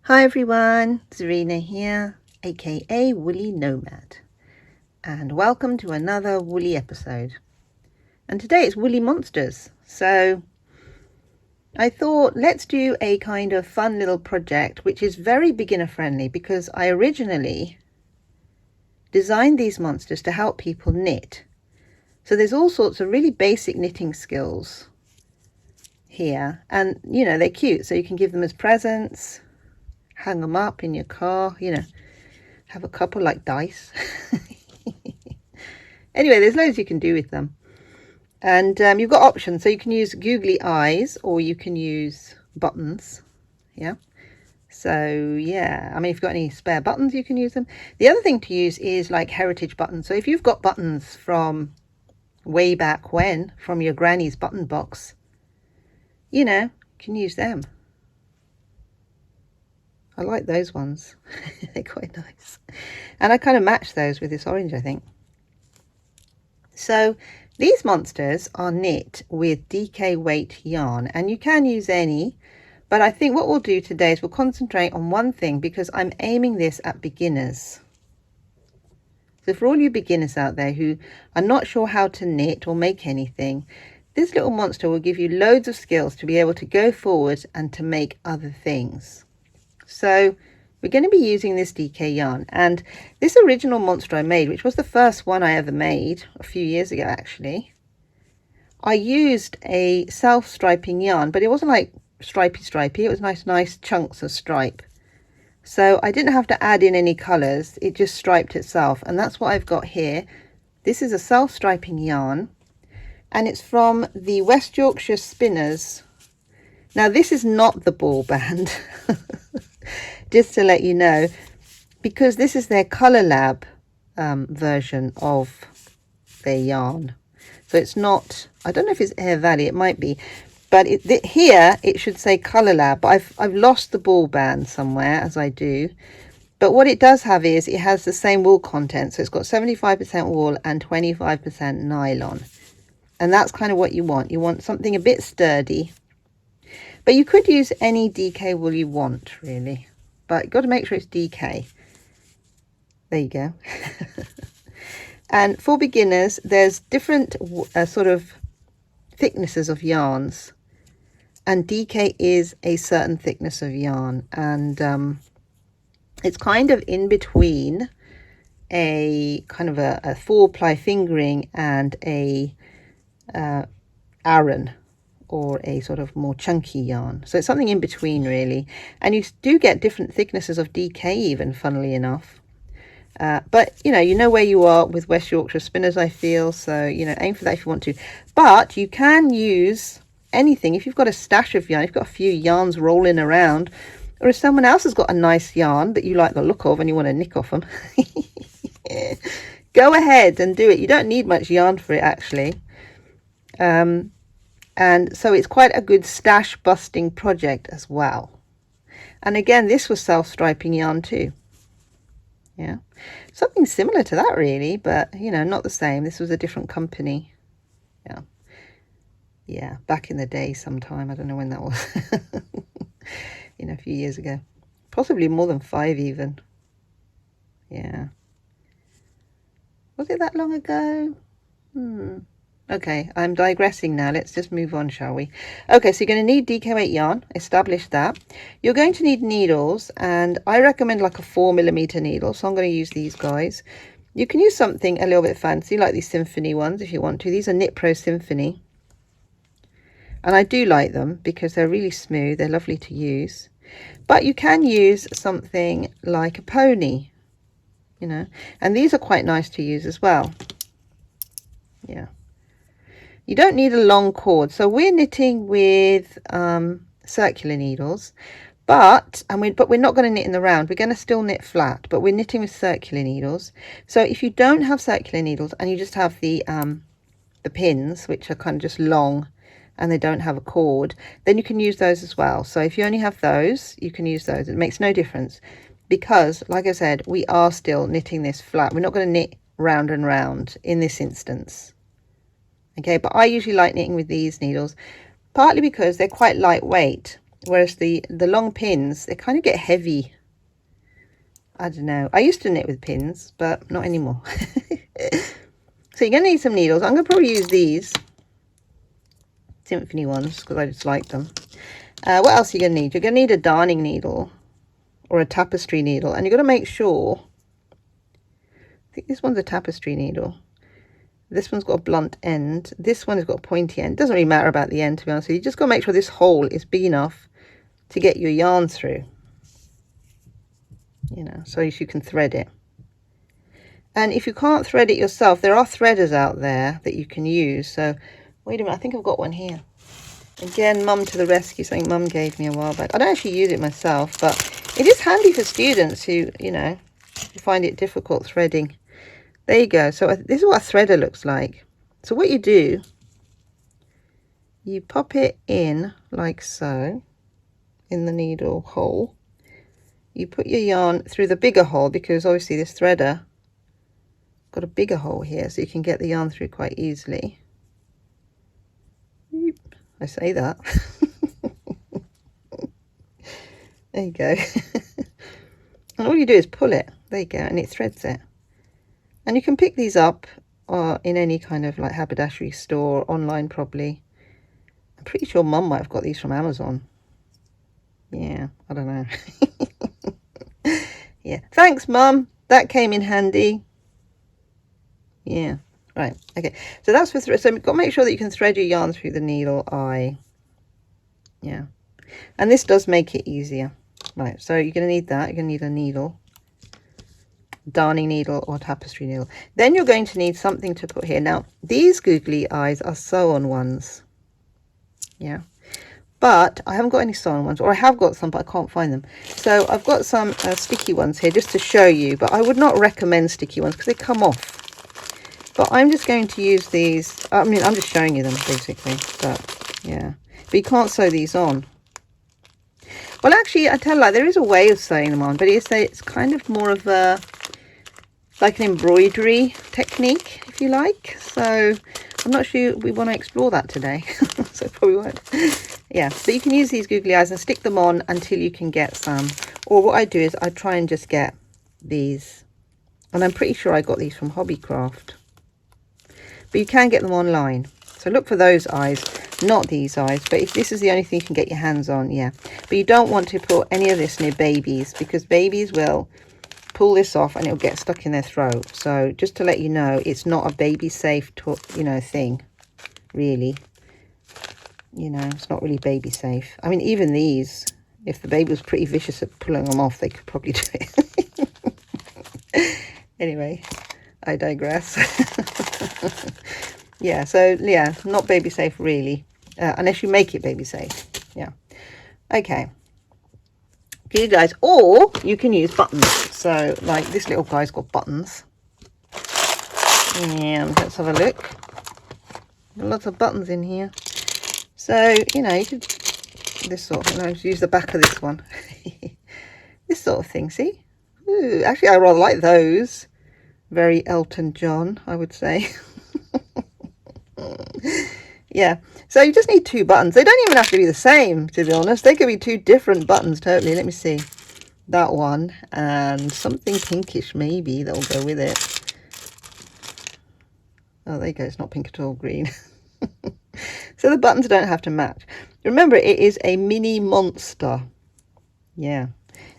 Hi everyone, Zarina here, aka Woolly Nomad, and welcome to another Woolly episode. And today it's Woolly Monsters, so I thought let's do a kind of fun little project which is very beginner friendly because I originally designed these monsters to help people knit. So there's all sorts of really basic knitting skills here, and they're cute, so you can give them as presents, hang them up in your car, have a couple like dice. Anyway, there's loads you can do with them. And you've got options, so you can use googly eyes or you can use buttons. Yeah. So yeah, I mean, if you've got any spare buttons, you can use them. The other thing to use is like heritage buttons. So if you've got buttons from way back when, from your granny's button box, you can use them. I like those ones. They're quite nice. And I kind of match those with this orange, I think. So these monsters are knit with DK weight yarn, and you can use any, but I think what we'll do today is we'll concentrate on one thing because I'm aiming this at beginners. So for all you beginners out there who are not sure how to knit or make anything, this little monster will give you loads of skills to be able to go forward and to make other things. So we're going to be using this DK yarn, and this original monster I made, which was the first one I ever made a few years ago actually, I used a self-striping yarn, but it wasn't like stripy, it was nice chunks of stripe. So I didn't have to add in any colours, it just striped itself, and that's what I've got here. This is a self-striping yarn, and it's from the West Yorkshire Spinners. Now this is not the ball band, just to let you know, because this is their Colour Lab version of their yarn. So it's not, I don't know if it's Air Valley, it might be, but here it should say Colour Lab, but I've lost the ball band somewhere, as I do. But what it does have is it has the same wool content, so it's got 75% wool and 25% nylon, and that's kind of what you want. You want something a bit sturdy, but you could use any DK wool you want really, but you've got to make sure it's DK. There you go. And for beginners, there's different sort of thicknesses of yarns, and DK is a certain thickness of yarn, and it's kind of in between a kind of a 4-ply fingering and a Aran, or a sort of more chunky yarn. So it's something in between really, and you do get different thicknesses of DK even, funnily enough. But you know where you are with West Yorkshire Spinners, I feel, so aim for that if you want to. But you can use anything. If you've got a stash of yarn, if you've got a few yarns rolling around, or if someone else has got a nice yarn that you like the look of and you want to nick off them, go ahead and do it. You don't need much yarn for it actually. And so it's quite a good stash busting project as well. And again, this was self-striping yarn too. Yeah, something similar to that really, but not the same. This was a different company. Yeah, back in the day sometime. I don't know when that was. A few years ago, possibly more than 5 even. Yeah, was it that long ago? Okay, I'm digressing now. Let's just move on, shall we? Okay, so you're going to need DK weight yarn. Establish that. You're going to need needles, and I recommend like a 4mm needle, so I'm going to use these guys. You can use something a little bit fancy, like these Symphony ones if you want to. These are Knit Pro Symphony, and I do like them because they're really smooth. They're lovely to use. But you can use something like a pony, and these are quite nice to use as well. Yeah. You don't need a long cord, so we're knitting with circular needles, but we're not going to knit in the round. We're going to still knit flat, but we're knitting with circular needles. So if you don't have circular needles and you just have the pins, which are kind of just long and they don't have a cord, then you can use those as well. So if you only have those, you can use those. It makes no difference because, like I said, we are still knitting this flat. We're not going to knit round and round in this instance. Okay, but I usually like knitting with these needles, partly because they're quite lightweight. whereas the long pins, they kind of get heavy. I don't know. I used to knit with pins, but not anymore. So you're going to need some needles. I'm going to probably use these Symphony ones because I just like them. What else are you going to need? You're going to need a darning needle or a tapestry needle, and you've got to make sure, I think this one's a tapestry needle. This one's got a blunt end. This one has got a pointy end. It doesn't really matter about the end, to be honest with you. You just got to make sure this hole is big enough to get your yarn through, you know, so you can thread it. And if you can't thread it yourself, there are threaders out there that you can use. So wait a minute, I think I've got one here. Again, Mum to the rescue, something Mum gave me a while back. I don't actually use it myself, but it is handy for students who, you know, who find it difficult threading. There you go. So this is what a threader looks like. So what you do, you pop it in like so, in the needle hole. You put your yarn through the bigger hole because obviously this threader got a bigger hole here, so you can get the yarn through quite easily. I say that. There you go. And all you do is pull it. There you go, and it threads it. And you can pick these up in any kind of like haberdashery store, online probably. I'm pretty sure Mum might have got these from Amazon. Yeah, I don't know. Yeah, thanks Mum, that came in handy. Yeah, right, okay, so that's for thread. So you've got to make sure that you can thread your yarn through the needle eye. Yeah, and this does make it easier. Right, so you're going to need that. You're going to need a needle, darning needle or tapestry needle. Then you're going to need something to put here. Now these googly eyes are sew-on ones, yeah, but I haven't got any sew-on ones, or I have got some but I can't find them. So I've got some sticky ones here just to show you, but I would not recommend sticky ones because they come off. But I'm just going to use these. I mean, I'm just showing you them basically, but yeah, but you can't sew these on. Well, actually, I tell you, like, there is a way of sewing them on, but it's kind of more of a like an embroidery technique, if you like. So I'm not sure we want to explore that today. So probably won't. Yeah, but you can use these googly eyes and stick them on until you can get some. Or what I do is I try and just get these, and I'm pretty sure I got these from Hobbycraft, but you can get them online. So look for those eyes, not these eyes. But if this is the only thing you can get your hands on, yeah. But you don't want to put any of this near babies, because babies will pull this off and it'll get stuck in their throat. So just to let you know, it's not a baby safe, you know, thing, really. You know, it's not really baby safe. I mean, even these, if the baby was pretty vicious at pulling them off, they could probably do it. Anyway, I digress. Yeah, so yeah, not baby safe really, unless you make it baby safe. Yeah, okay. You guys, or you can use buttons. So like this little guy's got buttons, and let's have a look. Lots of buttons in here. So you know, you could this sort of, let's use the back of this one. This sort of thing, see? Ooh, actually I rather like those. Very Elton John, I would say. Yeah, so you just need two buttons. They don't even have to be the same, to be honest. They could be two different buttons totally. Let me see. That one and something pinkish maybe that will go with it. Oh, there you go. It's not pink at all, green. So the buttons don't have to match. Remember, it is a mini monster. Yeah,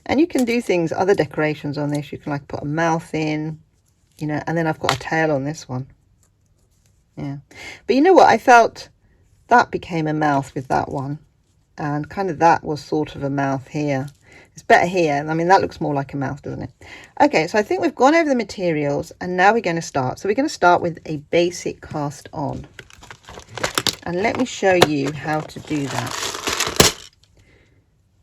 and you can do things, other decorations on this. You can like put a mouth in, you know, and then I've got a tail on this one. Yeah, but you know what, I felt that became a mouth with that one, and kind of that was sort of a mouth here. It's better here. I mean, that looks more like a mouth, doesn't it? Okay, so I think we've gone over the materials, and now we're going to start. So we're going to start with a basic cast on, and let me show you how to do that.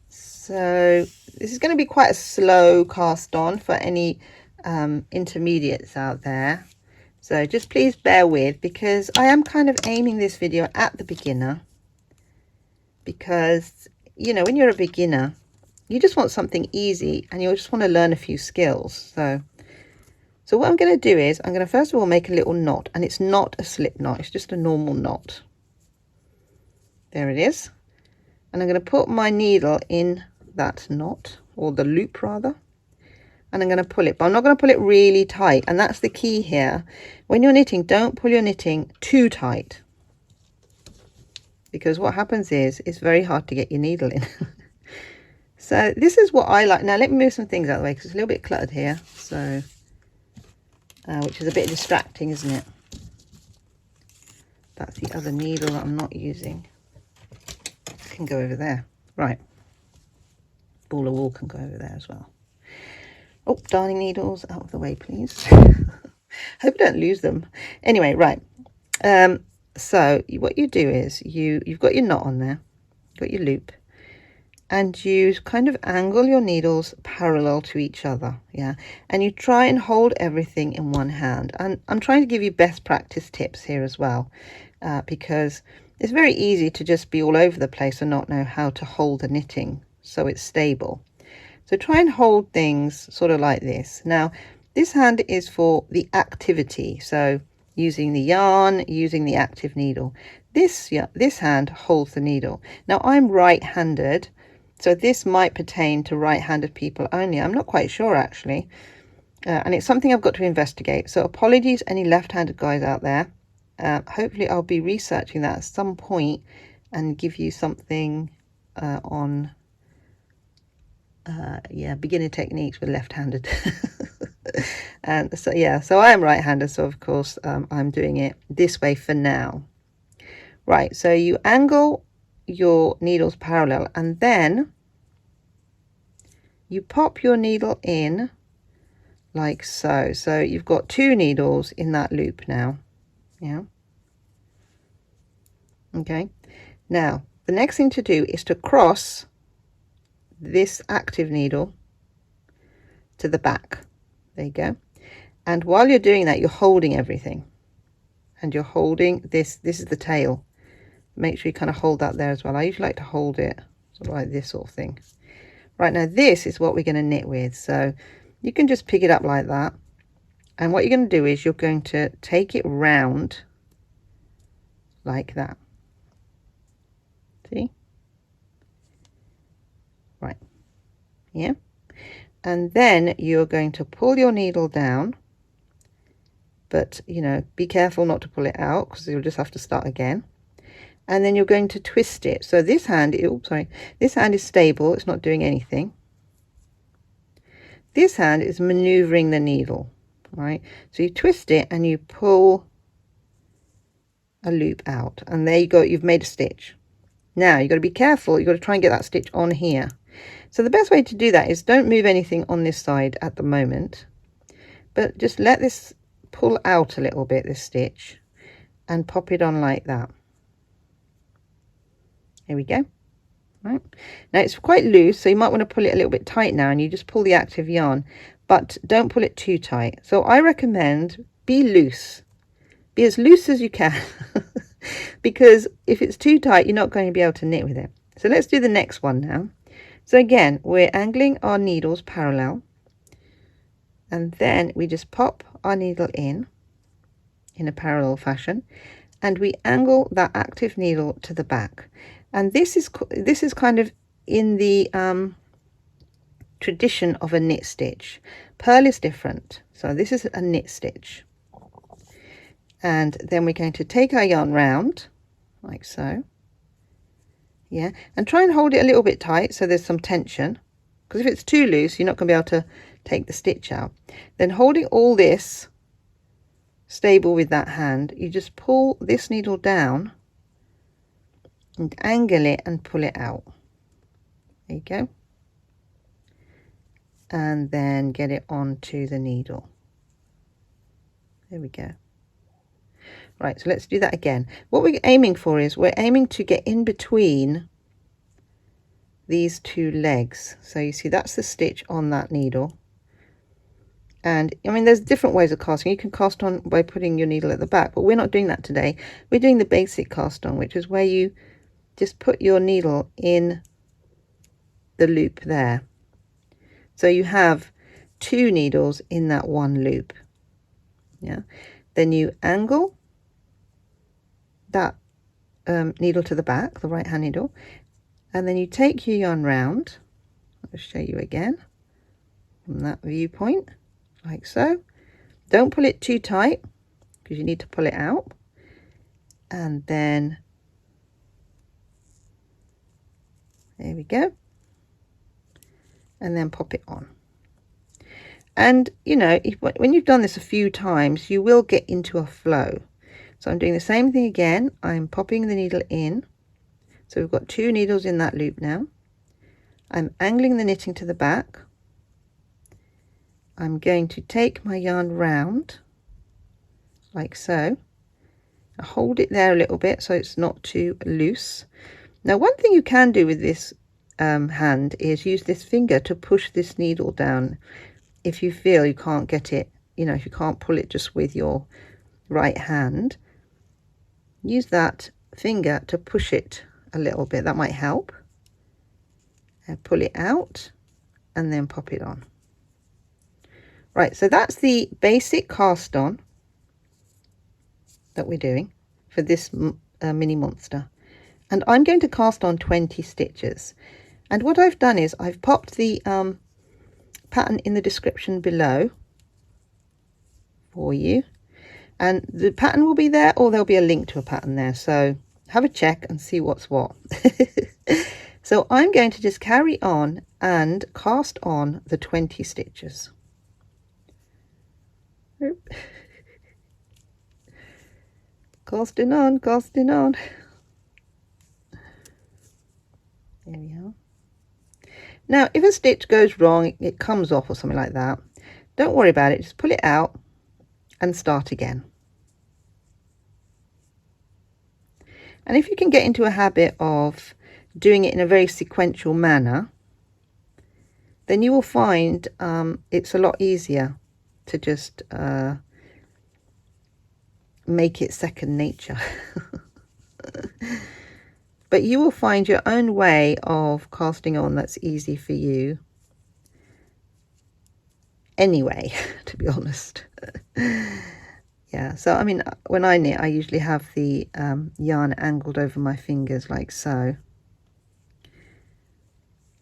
So this is going to be quite a slow cast on for any intermediates out there. So just please bear with, because I am kind of aiming this video at the beginner, because, you know, when you're a beginner, you just want something easy and you just want to learn a few skills. So what I'm going to do is I'm going to first of all make a little knot, and it's not a slip knot. It's just a normal knot. There it is. and I'm going to put my needle in that knot, or the loop rather, and I'm going to pull it, but I'm not going to pull it really tight. And that's the key here. When you're knitting, don't pull your knitting too tight, because what happens is it's very hard to get your needle in. So this is what I like. Now let me move some things out of the way because it's a little bit cluttered here, so which is a bit distracting, isn't it? That's the other needle that I'm not using. It can go over there. Right, ball of wool can go over there as well. Oh, darning needles out of the way, please. Hope you don't lose them. Anyway, right. So what you do is you've got your knot on there, got your loop, and you kind of angle your needles parallel to each other, yeah, and you try and hold everything in one hand. And I'm trying to give you best practice tips here as well, because it's very easy to just be all over the place and not know how to hold the knitting so it's stable. So try and hold things sort of like this. Now this hand is for the activity, so using the yarn, using the active needle. This hand holds the needle. Now I'm right-handed, so this might pertain to right-handed people only. I'm not quite sure actually, and it's something I've got to investigate. So apologies any left-handed guys out there. Hopefully I'll be researching that at some point and give you something on beginner techniques with left-handed. And so yeah, so I am right-handed, so of course I'm doing it this way for now. Right, so you angle your needles parallel, and then you pop your needle in like so. So you've got 2 needles in that loop now. Yeah. Okay. Now the next thing to do is to cross this active needle to the back. There you go. And while you're doing that, you're holding everything, and you're holding this is the tail. Make sure you kind of hold that there as well. I usually like to hold it sort of like this sort of thing. Right, now this is what we're going to knit with, so you can just pick it up like that, and what you're going to do is you're going to take it round like that. See? Right, yeah, and then you're going to pull your needle down, but you know, be careful not to pull it out because you'll just have to start again. And then you're going to twist it. So this hand, this hand is stable, it's not doing anything. This hand is maneuvering the needle, right? So you twist it and you pull a loop out, and there you go, you've made a stitch. Now you've got to be careful, you've got to try and get that stitch on here. So the best way to do that is don't move anything on this side at the moment, but just let this pull out a little bit, this stitch, and pop it on like that. Here we go. Right, now it's quite loose, so you might want to pull it a little bit tight now, and you just pull the active yarn, but don't pull it too tight. So I recommend be loose, be as loose as you can, because if it's too tight you're not going to be able to knit with it. So let's do the next one now. So again, we're angling our needles parallel, and then we just pop our needle in a parallel fashion, and we angle that active needle to the back. And this is kind of in the tradition of a knit stitch. Purl is different, so this is a knit stitch. And then we're going to take our yarn round like so, yeah, and try and hold it a little bit tight so there's some tension, because if it's too loose you're not going to be able to take the stitch out. Then holding all this stable with that hand, you just pull this needle down and angle it and pull it out. There you go. And then get it onto the needle. There we go. Right, so let's do that again. What we're aiming for is we're aiming to get in between these 2 legs. So you see that's the stitch on that needle. And I mean, there's different ways of casting. You can cast on by putting your needle at the back, but we're not doing that today. We're doing the basic cast on, which is where you just put your needle in the loop there. So you have 2 needles in that one loop. Yeah. Then you angle that needle to the back, the right hand needle, And then you take your yarn round. I'll show you again from that viewpoint, like so. Don't pull it too tight because you need to pull it out. And then there we go. And then pop it on. And you know, when you've done this a few times, you will get into a flow. So I'm doing the same thing again. I'm popping the needle in. So we've got 2 needles in that loop now. I'm angling the knitting to the back. I'm going to take my yarn round like so. I hold it there a little bit so it's not too loose. Now one thing you can do with this hand is use this finger to push this needle down if you feel you can't get it, you know, if you can't pull it just with your right hand. Use that finger to push it a little bit, that might help. And pull it out and then pop it on. Right, so that's the basic cast on that we're doing for this mini monster. And I'm going to cast on 20 stitches. And what I've done is I've popped the pattern in the description below for you. And the pattern will be there, or there'll be a link to a pattern there. So have a check and see what's what. So I'm going to just carry on and cast on the 20 stitches. Casting on, casting on. There we are. Now, if a stitch goes wrong, it comes off or something like that, don't worry about it. Just pull it out and start again. And if you can get into a habit of doing it in a very sequential manner, then you will find it's a lot easier to just make it second nature. But you will find your own way of casting on that's easy for you anyway, to be honest. Yeah, so I mean, when I knit, I usually have the yarn angled over my fingers like so.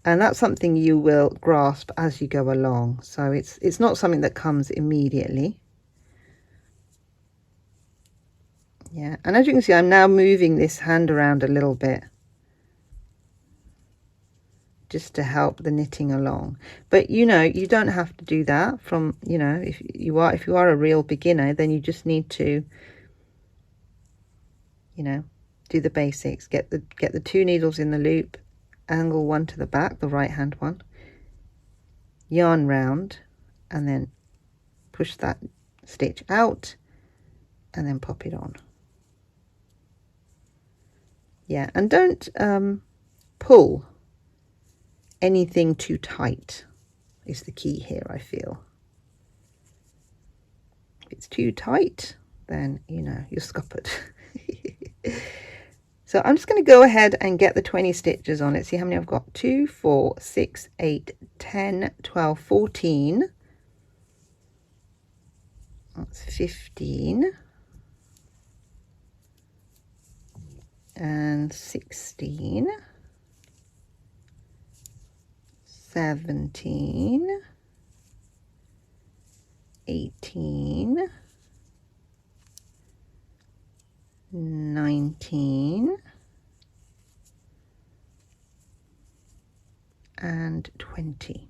And that's something you will grasp as you go along. So it's not something that comes immediately. Yeah, and as you can see, I'm now moving this hand around a little bit just to help the knitting along. But you know, you don't have to do that from, you know, if you are a real beginner, then you just need to, you know, do the basics. Get the 2 needles in the loop, angle one to the back, the right hand one, yarn round, and then push that stitch out and then pop it on. Yeah, and don't pull anything too tight is the key here, I feel. If it's too tight, then, you know, you're scuppered. So I'm just going to go ahead and get the 20 stitches on it. See how many I've got? 2, 4, 6, 8, 10, 12, 14. That's 15. And 16, 17, 18, 19, and 20.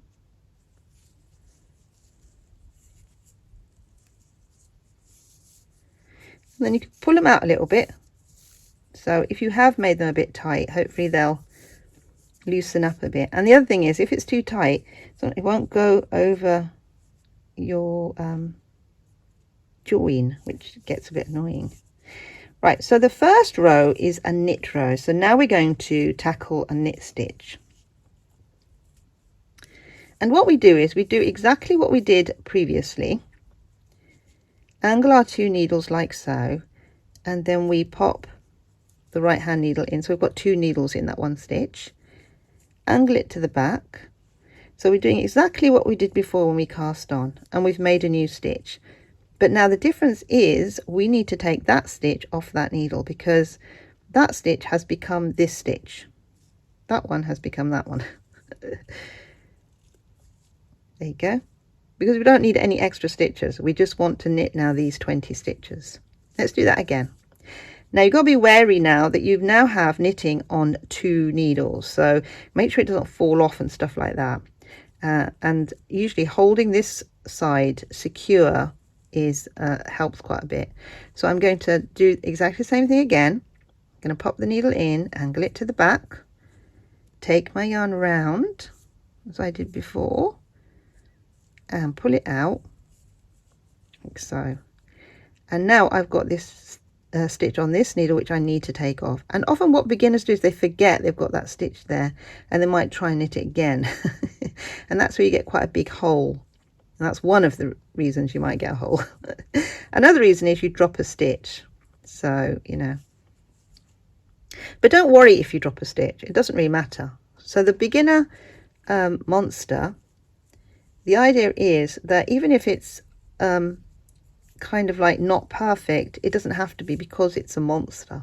And then you can pull them out a little bit. So if you have made them a bit tight, hopefully they'll loosen up a bit. And the other thing is, if it's too tight, so it won't go over your join, which gets a bit annoying. Right, so the first row is a knit row. So now we're going to tackle a knit stitch. And what we do is we do exactly what we did previously. Angle our 2 needles like so, and then we pop the right hand needle in. So we've got 2 needles in that one stitch. Angle it to the back. So we're doing exactly what we did before when we cast on, and we've made a new stitch. But now the difference is we need to take that stitch off that needle because that stitch has become this stitch. that one has become that one. There you go. Because we don't need any extra stitches, we just want to knit now these 20 stitches. Let's do that again. Now you've got to be wary now that you now have knitting on 2 needles, so make sure it doesn't fall off and stuff like that. And usually holding this side secure is helps quite a bit. So I'm going to do exactly the same thing again. I'm going to pop the needle in, angle it to the back, take my yarn round as I did before, and pull it out like so. And now I've got this stitch on this needle which I need to take off. And often what beginners do is they forget they've got that stitch there, and they might try and knit it again. And that's where you get quite a big hole. And that's one of the reasons you might get a hole. Another reason is you drop a stitch. So, you know. But don't worry if you drop a stitch. It doesn't really matter. So the beginner monster, the idea is that even if it's kind of like not perfect, it doesn't have to be, because it's a monster.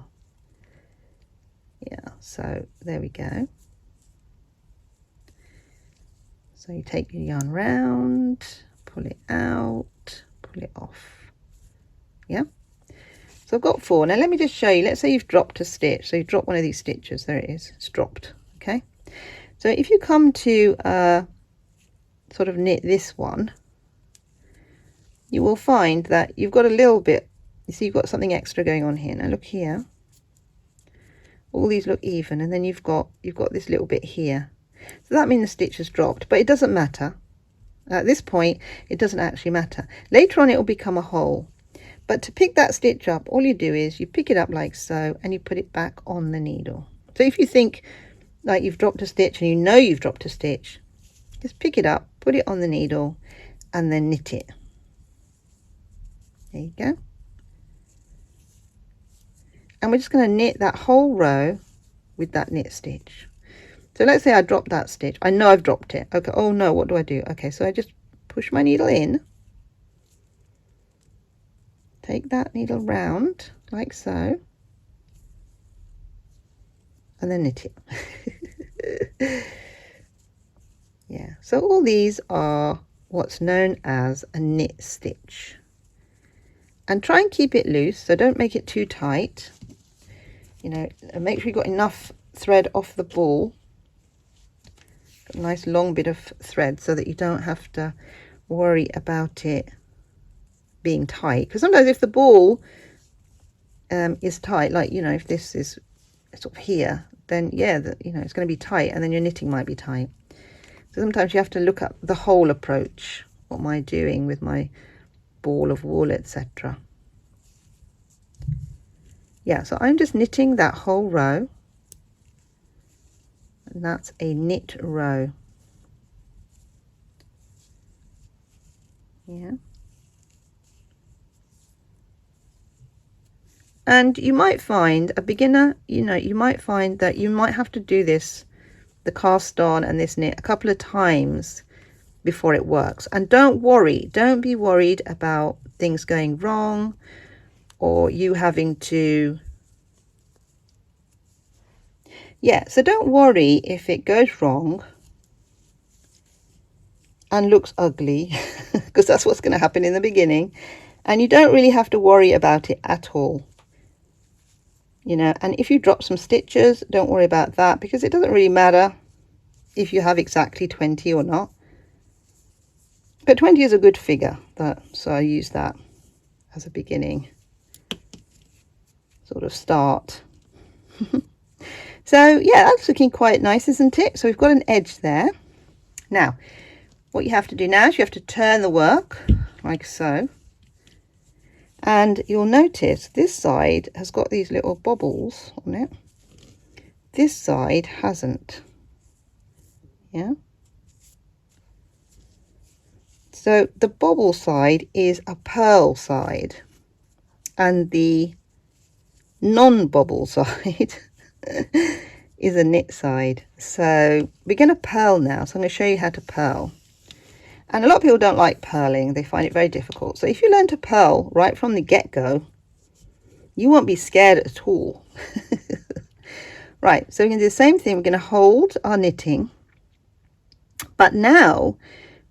Yeah, so there we go. So you take your yarn round, pull it out, pull it off. Yeah. So I've got 4. Now let me just show you. Let's say you've dropped a stitch. So you drop one of these stitches. There it is. It's dropped. Okay. So if you come to sort of knit this one, you will find that you've got a little bit, you see you've got something extra going on here. Now look here. All these look even, and then you've got this little bit here. So that means the stitch has dropped, but it doesn't matter. At this point, it doesn't actually matter. Later on, it will become a hole. But to pick that stitch up, all you do is you pick it up like so, and you put it back on the needle. So if you think like you've dropped a stitch and you know you've dropped a stitch, just pick it up, put it on the needle, and then knit it. There you go. And we're just going to knit that whole row with that knit stitch. So let's say I dropped that stitch. I know I've dropped it. Okay. Oh no, what do I do? Okay, so I just push my needle in, take that needle round like so, and then knit it. Yeah, so all these are what's known as a knit stitch. And try and keep it loose, so don't make it too tight. You know, and make sure you've got enough thread off the ball. A nice long bit of thread so that you don't have to worry about it being tight. Because sometimes if the ball is tight, like, you know, if this is sort of here, then yeah, you know, it's going to be tight, and then your knitting might be tight. So sometimes you have to look at the whole approach. What am I doing with my ball of wool, etc. Yeah, so I'm just knitting that whole row, and that's a knit row. Yeah. And you might find, a beginner, you know, you might find that you might have to do this, the cast on and this knit, a couple of times before it works. And don't worry, don't be worried about things going wrong or you having to, yeah, so don't worry if it goes wrong and looks ugly, because that's what's going to happen in the beginning, and you don't really have to worry about it at all. You know, and if you drop some stitches, don't worry about that, because it doesn't really matter if you have exactly 20 or not. But 20 is a good figure, so I use that as a beginning sort of start. So yeah, that's looking quite nice, isn't it? So we've got an edge there. Now what you have to do now is you have to turn the work like so, and you'll notice this side has got these little bobbles on it, this side hasn't. Yeah, so the bobble side is a purl side, and the non-bobble side is a knit side. So we're going to purl now, so I'm going to show you how to purl. And a lot of people don't like purling, they find it very difficult. So if you learn to purl right from the get-go, you won't be scared at all. Right, so we're going to do the same thing. We're going to hold our knitting, but now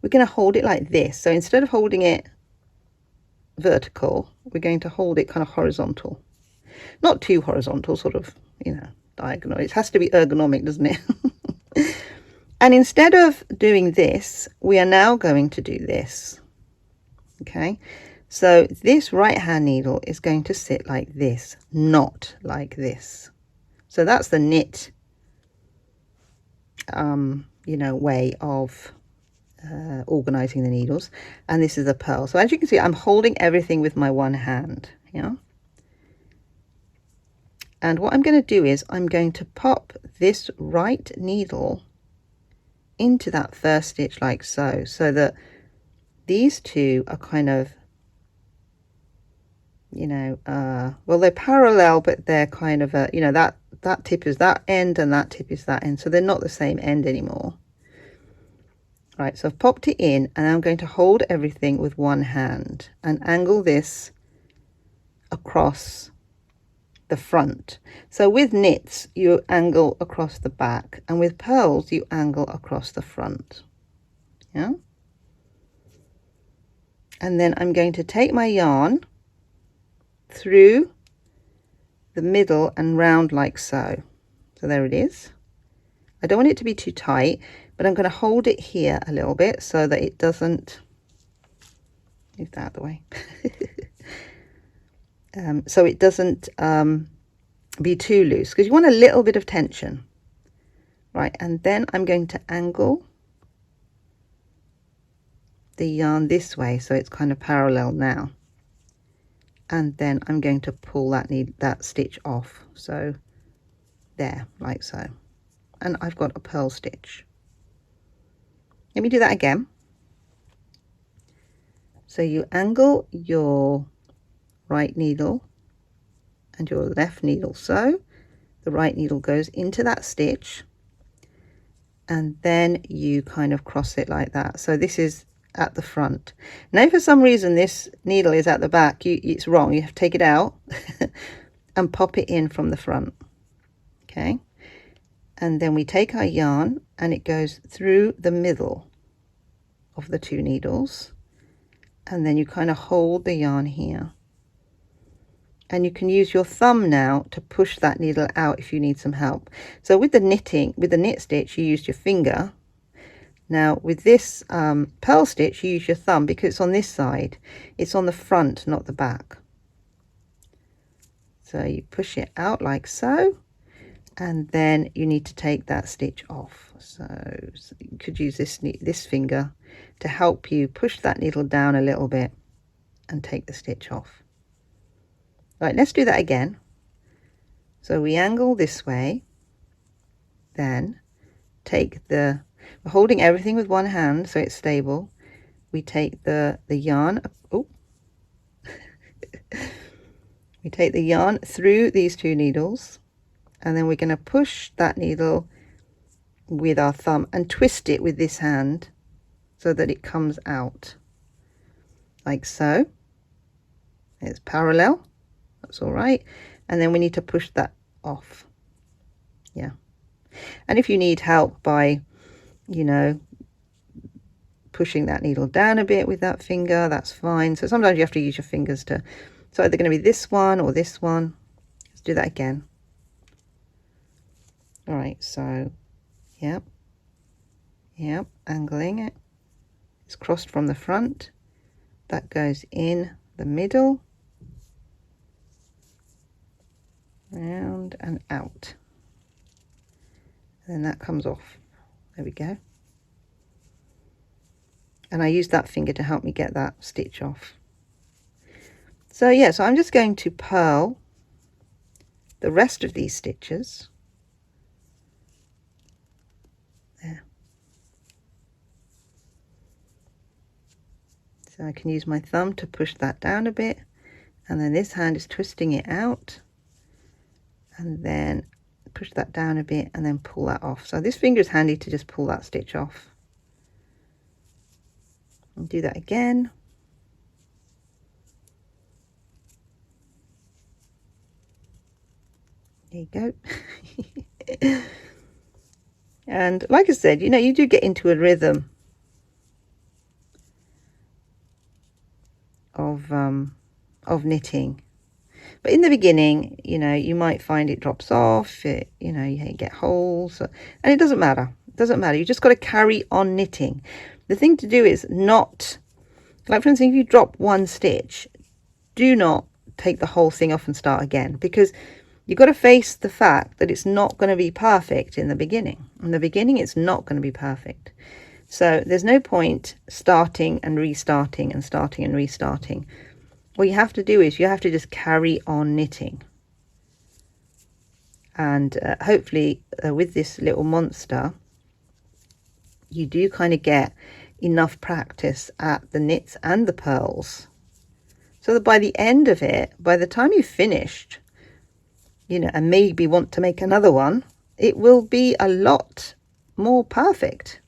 we're going to hold it like this. So instead of holding it vertical, we're going to hold it kind of horizontal. Not too horizontal, sort of, you know, diagonal. It has to be ergonomic, doesn't it? And instead of doing this, we are now going to do this. Okay, so this right hand needle is going to sit like this, not like this. So that's the knit, you know, way of organizing the needles. And this is a purl. So as you can see, I'm holding everything with my one hand. Yeah. And what I'm going to do is I'm going to pop this right needle into that first stitch like so, so that these two are kind of, you know, well, they're parallel, but they're kind of a, you know, that tip is that end and that tip is that end, so they're not the same end anymore. Right, so I've popped it in, and I'm going to hold everything with one hand and angle this across the front. So with knits you angle across the back, and with purls you angle across the front. Yeah. And then I'm going to take my yarn through the middle and round like so. So there it is. I don't want it to be too tight, but I'm going to hold it here a little bit so that it doesn't move that out of the way. So it doesn't be too loose, because you want a little bit of tension. Right, and then I'm going to angle the yarn this way so it's kind of parallel now, and then I'm going to pull that stitch off, so there, like so, and I've got a purl stitch. Let me do that again. So you angle your right needle and your left needle, so the right needle goes into that stitch, and then you kind of cross it like that. So this is at the front. Now if for some reason this needle is at the back, it's wrong. You have to take it out and pop it in from the front. Okay, and then we take our yarn and it goes through the middle of the two needles, and then you kind of hold the yarn here, and you can use your thumb now to push that needle out if you need some help. So with the knitting, with the knit stitch, you used your finger. Now with this purl stitch, you use your thumb because it's on this side. It's on the front, not the back. So you push it out like so, and then you need to take that stitch off. So you could use this finger to help you push that needle down a little bit and take the stitch off. Right, let's do that again. So we angle this way, then take we're holding everything with one hand so it's stable. We take the yarn, oh, we take the yarn through these two needles, and then we're going to push that needle with our thumb and twist it with this hand so that it comes out like so. It's parallel, that's all right, and then we need to push that off. Yeah, and if you need help by, you know, pushing that needle down a bit with that finger, that's fine. So sometimes you have to use your fingers to, so either going to be this one or this one. Let's do that again. All right, so yep, angling it. It's crossed from the front, that goes in the middle, round and out, and then that comes off. There we go. And I use that finger to help me get that stitch off. So yeah, so I'm just going to purl the rest of these stitches. There. So I can use my thumb to push that down a bit, and then this hand is twisting it out, and then push that down a bit and then pull that off. So this finger is handy to just pull that stitch off. And do that again. There you go. And like I said, you know, you do get into a rhythm of knitting. But in the beginning, you know, you might find it drops off, you know, you get holes, and it doesn't matter. It doesn't matter. You just got to carry on knitting. The thing to do is not, like for instance, if you drop one stitch, do not take the whole thing off and start again, because you've got to face the fact that it's not going to be perfect in the beginning. In the beginning, it's not going to be perfect. So there's no point starting and restarting and starting and restarting. What you have to do is you have to just carry on knitting. And hopefully with this little monster, you do kind of get enough practice at the knits and the purls, so that by the end of it, by the time you've finished, you know, and maybe want to make another one, it will be a lot more perfect.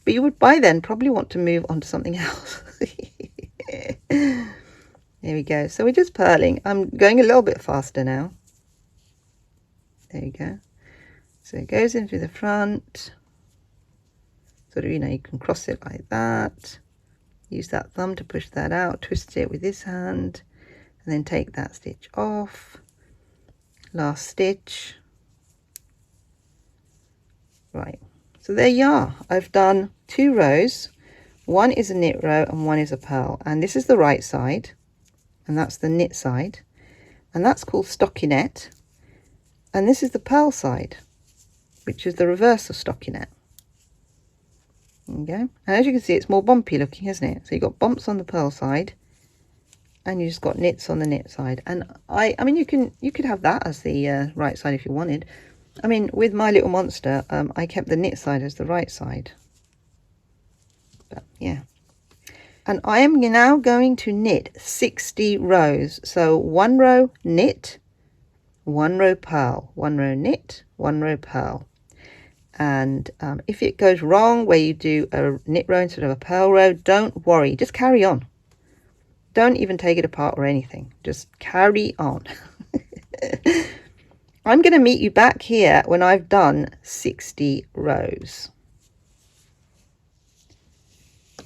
But you would by then probably want to move on to something else. There we go. So we're just purling. I'm going a little bit faster now. There you go. So it goes in through the front. Sort of, you know, you can cross it like that. Use that thumb to push that out. Twist it with this hand. And then take that stitch off. Last stitch. Right. So there you are. I've done 2 rows. One is a knit row and one is a purl. And this is the right side. And that's the knit side, and that's called stockinette. And this is the purl side, which is the reverse of stockinette. There you go. And as you can see, it's more bumpy looking, isn't it? So you've got bumps on the purl side, and you just got knits on the knit side. And I mean, you could have that as the right side if you wanted. I mean, with my little monster, I kept the knit side as the right side. But yeah. And I am now going to knit 60 rows. So 1 row knit, 1 row purl, 1 row knit, 1 row purl. And if it goes wrong where you do a knit row instead of a purl row, don't worry, just carry on. Don't even take it apart or anything, just carry on. I'm going to meet you back here when I've done 60 rows.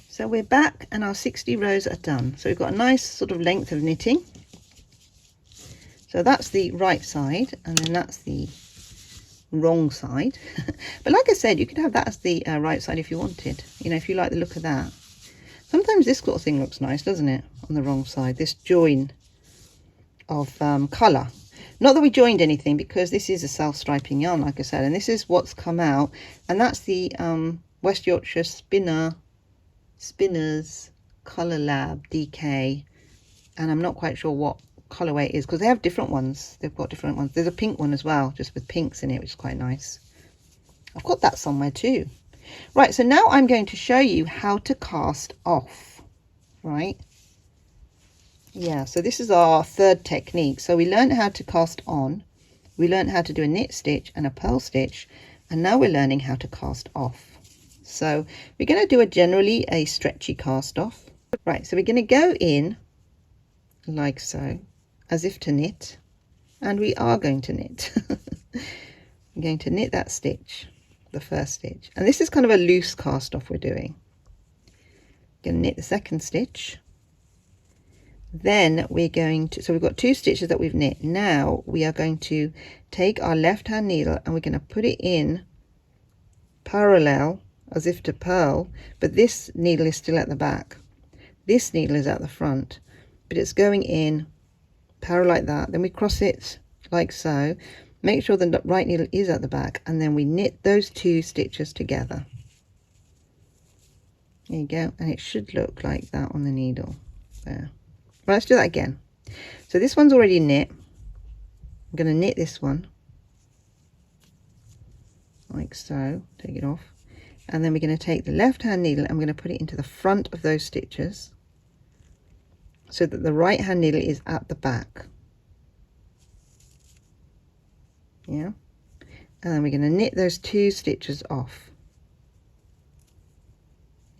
So we're back and our 60 rows are done. So we've got a nice sort of length of knitting. So that's the right side, and then that's the wrong side. But like I said, you could have that as the right side if you wanted. You know, if you like the look of that. Sometimes this sort of thing looks nice, doesn't it? On the wrong side, this join of colour. Not that we joined anything, because this is a self-striping yarn, like I said, and this is what's come out. And that's the West Yorkshire Spinners Colour Lab DK, and I'm not quite sure what colourway it is, because they have different ones. They've got different ones. There's a pink one as well, just with pinks in it, which is quite nice. I've got that somewhere too. Right, so now I'm going to show you how to cast off. Right, yeah, so this is our third technique. So we learned how to cast on, we learned how to do a knit stitch and a purl stitch, and now we're learning how to cast off. So we're going to do generally a stretchy cast off. Right, so we're going to go in like so, as if to knit, and we are going to knit. I'm going to knit that stitch, the first stitch, and this is kind of a loose cast off we're doing. Going to knit the second stitch. Then we're going to, so we've got 2 stitches that we've knit. Now we are going to take our left hand needle and we're going to put it in parallel as if to purl, but this needle is still at the back. This needle is at the front, but it's going in parallel like that. Then we cross it like so. Make sure the right needle is at the back, and then we knit those 2 stitches together. There you go, and it should look like that on the needle. There. Well, let's do that again. So this one's already knit. I'm going to knit this one like so. Take it off. And then we're going to take the left hand needle and we're going to put it into the front of those stitches, so that the right hand needle is at the back. Yeah, and then we're going to knit those 2 stitches off.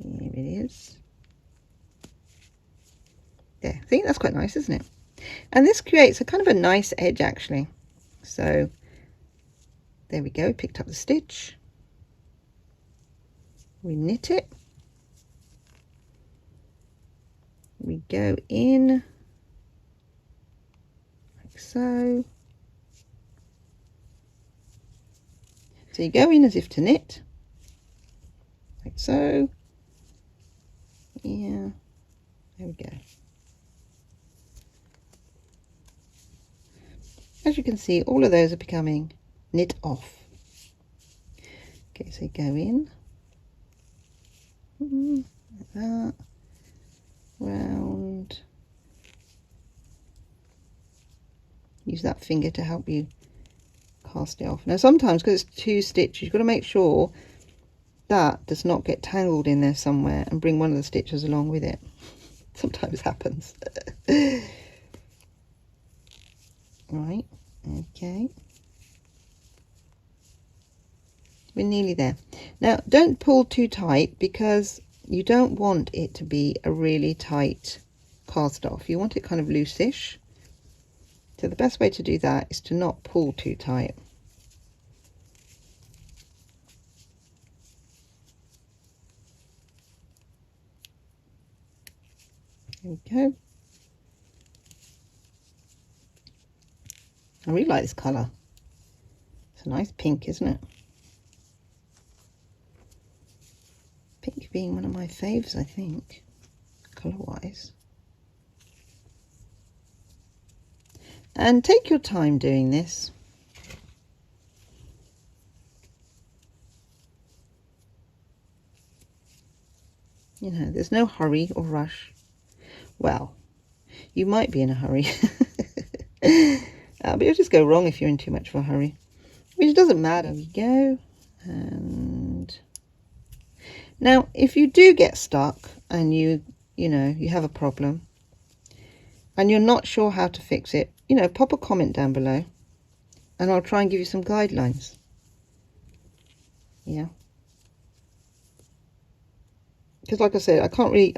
Here it is. There, I think that's quite nice, isn't it? And this creates a kind of a nice edge actually. So There we go, picked up the stitch. We knit it. We go in like so. So you go in as if to knit, like so. Yeah, there we go. As you can see, all of those are becoming knit off. Okay, so you go in like that, round. Use that finger to help you cast it off. Now sometimes, because it's 2 stitches, you've got to make sure that does not get tangled in there somewhere and bring one of the stitches along with it. Sometimes happens. Right, okay. We're nearly there. Now don't pull too tight, because you don't want it to be a really tight cast off. You want it kind of loosish. So the best way to do that is to not pull too tight. There we go. I really like this colour. It's a nice pink, isn't it? Pink being one of my faves, I think, colour-wise. And take your time doing this. You know, there's no hurry or rush. Well, you might be in a hurry. But you'll just go wrong if you're in too much of a hurry. Which doesn't matter. There we go. And now, if you do get stuck and you know, you have a problem and you're not sure how to fix it, you know, pop a comment down below and I'll try and give you some guidelines. Yeah. Because like I said, I can't really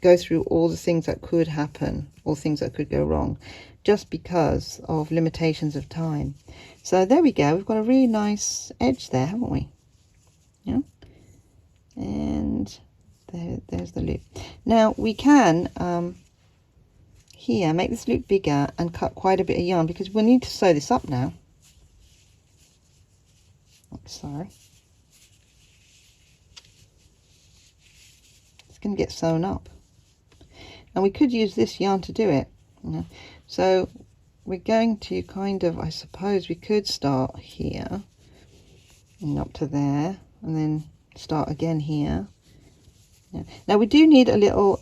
go through all the things that could happen, all things that could go wrong, just because of limitations of time. So there we go. We've got a really nice edge there, haven't we? Yeah. And there's the loop. Now we can here make this loop bigger and cut quite a bit of yarn, because we need to sew this up now. Oops, sorry. It's going to get sewn up, and we could use this yarn to do it. You know? So we're going to kind of, I suppose we could start here and up to there, and then start again here. Yeah. Now we do need a little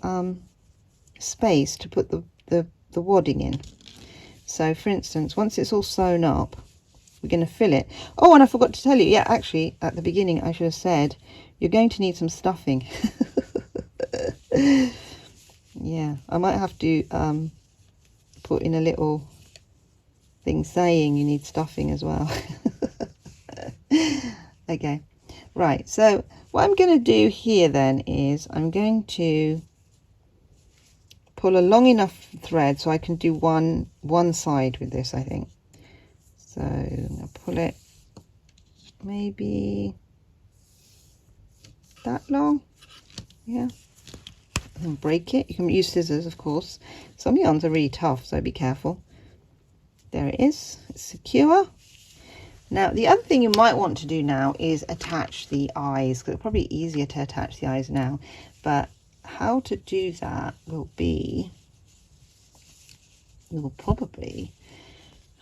space to put the wadding in. So for instance, once it's all sewn up, we're going to fill it. Oh, and I forgot to tell you, yeah, actually at the beginning I should have said you're going to need some stuffing. Yeah, I might have to put in a little thing saying you need stuffing as well. Okay, right, so what I'm going to do here then is I'm going to pull a long enough thread so I can do one side with this, I think. So I'll pull it maybe that long, yeah, and break it. You can use scissors, of course. Some yarns are really tough, so be careful. There it is, it's secure. Now the other thing you might want to do now is attach the eyes, because it's probably easier to attach the eyes now, but how to do that will be, you will probably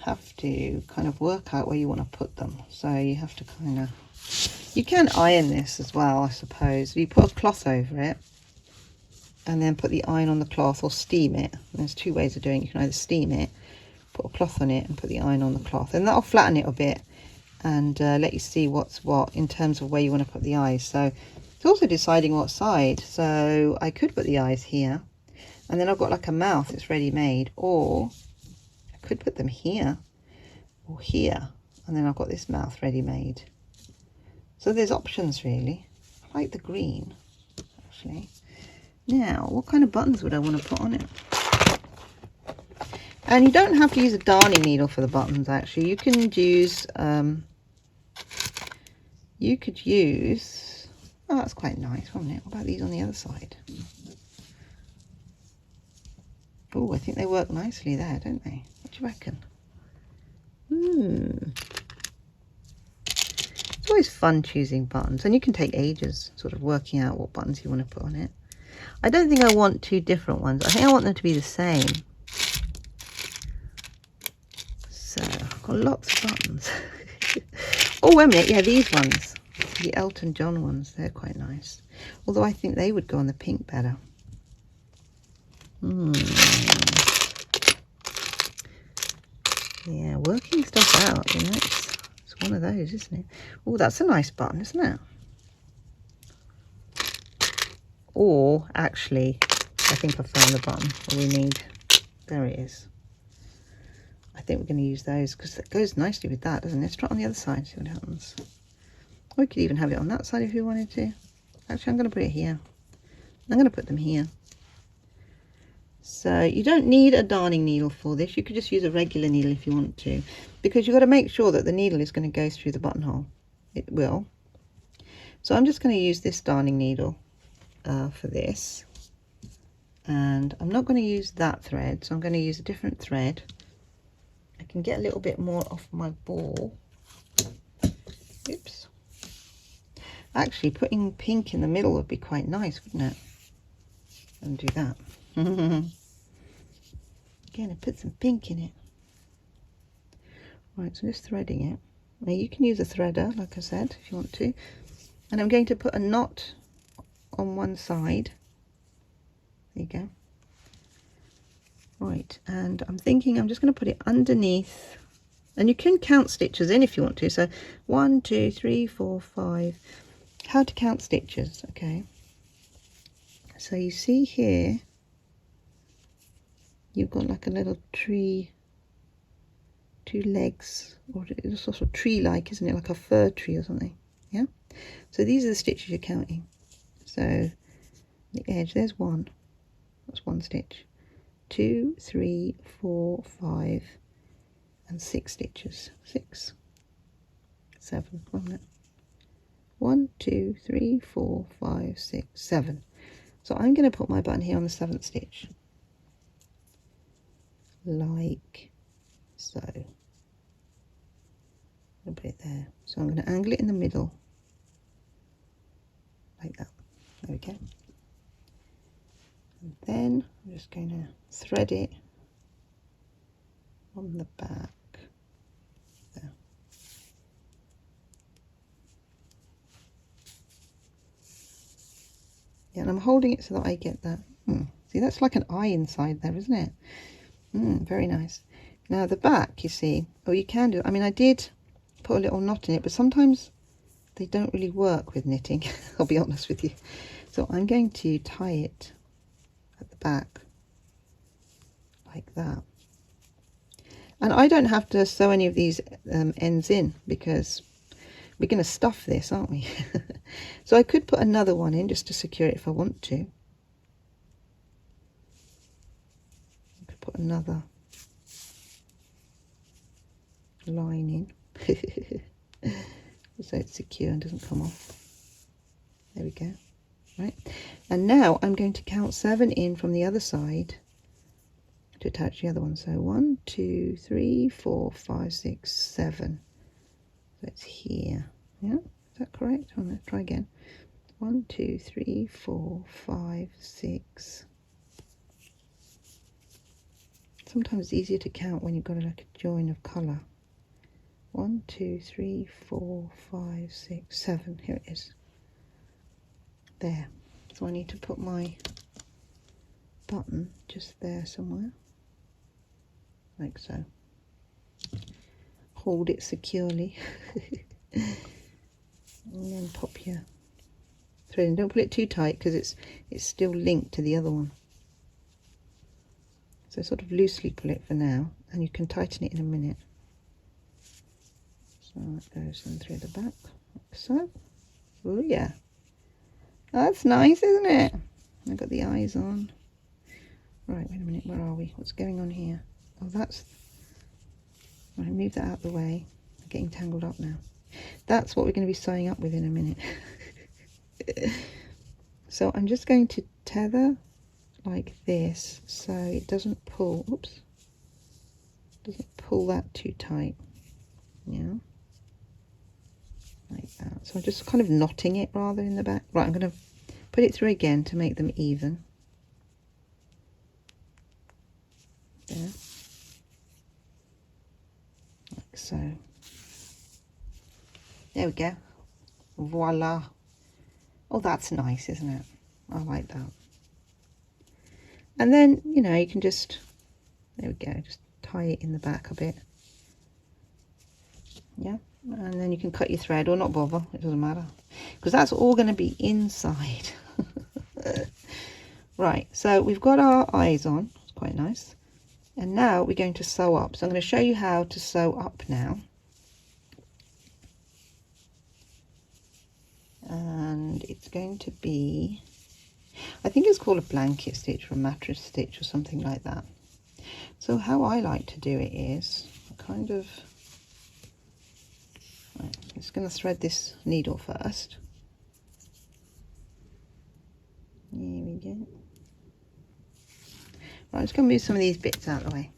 have to kind of work out where you want to put them. So you have to kind of, you can iron this as well, I suppose. You put a cloth over it and then put the iron on the cloth, or steam it. There's 2 ways of doing it. You can either steam it, put a cloth on it and put the iron on the cloth, and that'll flatten it a bit and let you see what's what in terms of where you want to put the eyes. So it's also deciding what side. So I could put the eyes here, and then I've got like a mouth that's ready made, or I could put them here or here, and then I've got this mouth ready made. So there's options really. I like the green actually. Now what kind of buttons would I want to put on it? And you don't have to use a darning needle for the buttons actually. You can use you could use, oh, that's quite nice, wasn't it? What about these on the other side? Oh, I think they work nicely there, don't they? What do you reckon? It's always fun choosing buttons, and you can take ages sort of working out what buttons you want to put on it. I don't think I want two different ones. I think I want them to be the same. So I've got lots of buttons. Oh, wait a minute. Yeah, these ones. The Elton John ones. They're quite nice. Although I think they would go on the pink better. Yeah, working stuff out, you know. It's one of those, isn't it? Oh, that's a nice button, isn't it? Or, actually, I think I found the button that we need. There it is. I think we're going to use those because it goes nicely with that, doesn't it? Let's try it on the other side, see what happens. We could even have it on that side if you wanted to. Actually, I'm going to put it here. I'm going to put them here. So you don't need a darning needle for this. You could just use a regular needle if you want to, because you've got to make sure that the needle is going to go through the buttonhole. It will. So I'm just going to use this darning needle for this. And I'm not going to use that thread, so I'm going to use a different thread. I can get a little bit more off my ball. Oops. Actually, putting pink in the middle would be quite nice, wouldn't it? And do that. Again, I put some pink in it. Right, so just threading it. Now you can use a threader, like I said, if you want to. And I'm going to put a knot on one side. There you go. Right, and I'm thinking I'm just going to put it underneath. And you can count stitches in if you want to. So 1, 2, 3, 4, 5. How to count stitches, okay. So you see here, you've got like a little tree, 2 legs, or it's sort of tree-like, isn't it? Like a fir tree or something, yeah? So these are the stitches you're counting. So the edge, there's 1. That's 1 stitch. 2, 3, 4, 5, and 6 stitches. 6, 7, wasn't it? 1, 2, 3, 4, 5, 6, 7. So I'm going to put my button here on the 7th stitch, like so. I'll put it there. So I'm going to angle it in the middle, like that. There we go. And then I'm just going to thread it on the back. There. Yeah, and I'm holding it so that I get that. See, that's like an eye inside there, isn't it? Very nice. Now the back, you see, oh, you can do it. I mean, I did put a little knot in it, but sometimes they don't really work with knitting. I'll be honest with you. So I'm going to tie it at the back like that. And I don't have to sew any of these ends in because we're going to stuff this, aren't we? So I could put another one in just to secure it if I want to. I could put another line in so it's secure and doesn't come off. There we go. Right, and now I'm going to count 7 in from the other side to attach the other one. So 1, 2, 3, 4, 5, 6, 7. So it's here. Yeah, is that correct? I'm going to try again. 1, 2, 3, 4, 5, 6. Sometimes it's easier to count when you've got like a join of colour. 1, 2, 3, 4, 5, 6, 7. Here it is. There. So I need to put my button just there somewhere, like so. Hold it securely. And then pop your thread in. Don't pull it too tight because it's still linked to the other one. So sort of loosely pull it for now, and you can tighten it in a minute. So that goes in through the back, like so. Oh yeah. That's nice, isn't it? I've got the eyes on. Right, wait a minute, where are we? What's going on here? Oh, that's... Right, move that out of the way. I'm getting tangled up now. That's what we're going to be sewing up with in a minute. So I'm just going to tether like this so it doesn't pull, oops, doesn't pull that too tight. Yeah, like that. So I'm just kind of knotting it rather in the back. Right, I'm going to put it through again to make them even. There, like so. There we go. Voila. Oh, that's nice, isn't it? I like that. And then, you know, you can just, there we go, just tie it in the back a bit. Yeah, and then you can cut your thread, or not bother, it doesn't matter, because that's all going to be inside. Right, so we've got our eyes on, it's quite nice. And now we're going to sew up. So I'm going to show you how to sew up now. And it's going to be, I think it's called a blanket stitch or a mattress stitch or something like that. So how I like to do it is kind of, right, I'm just going to thread this needle first. Here we go. Right, I'm just going to move some of these bits out of the way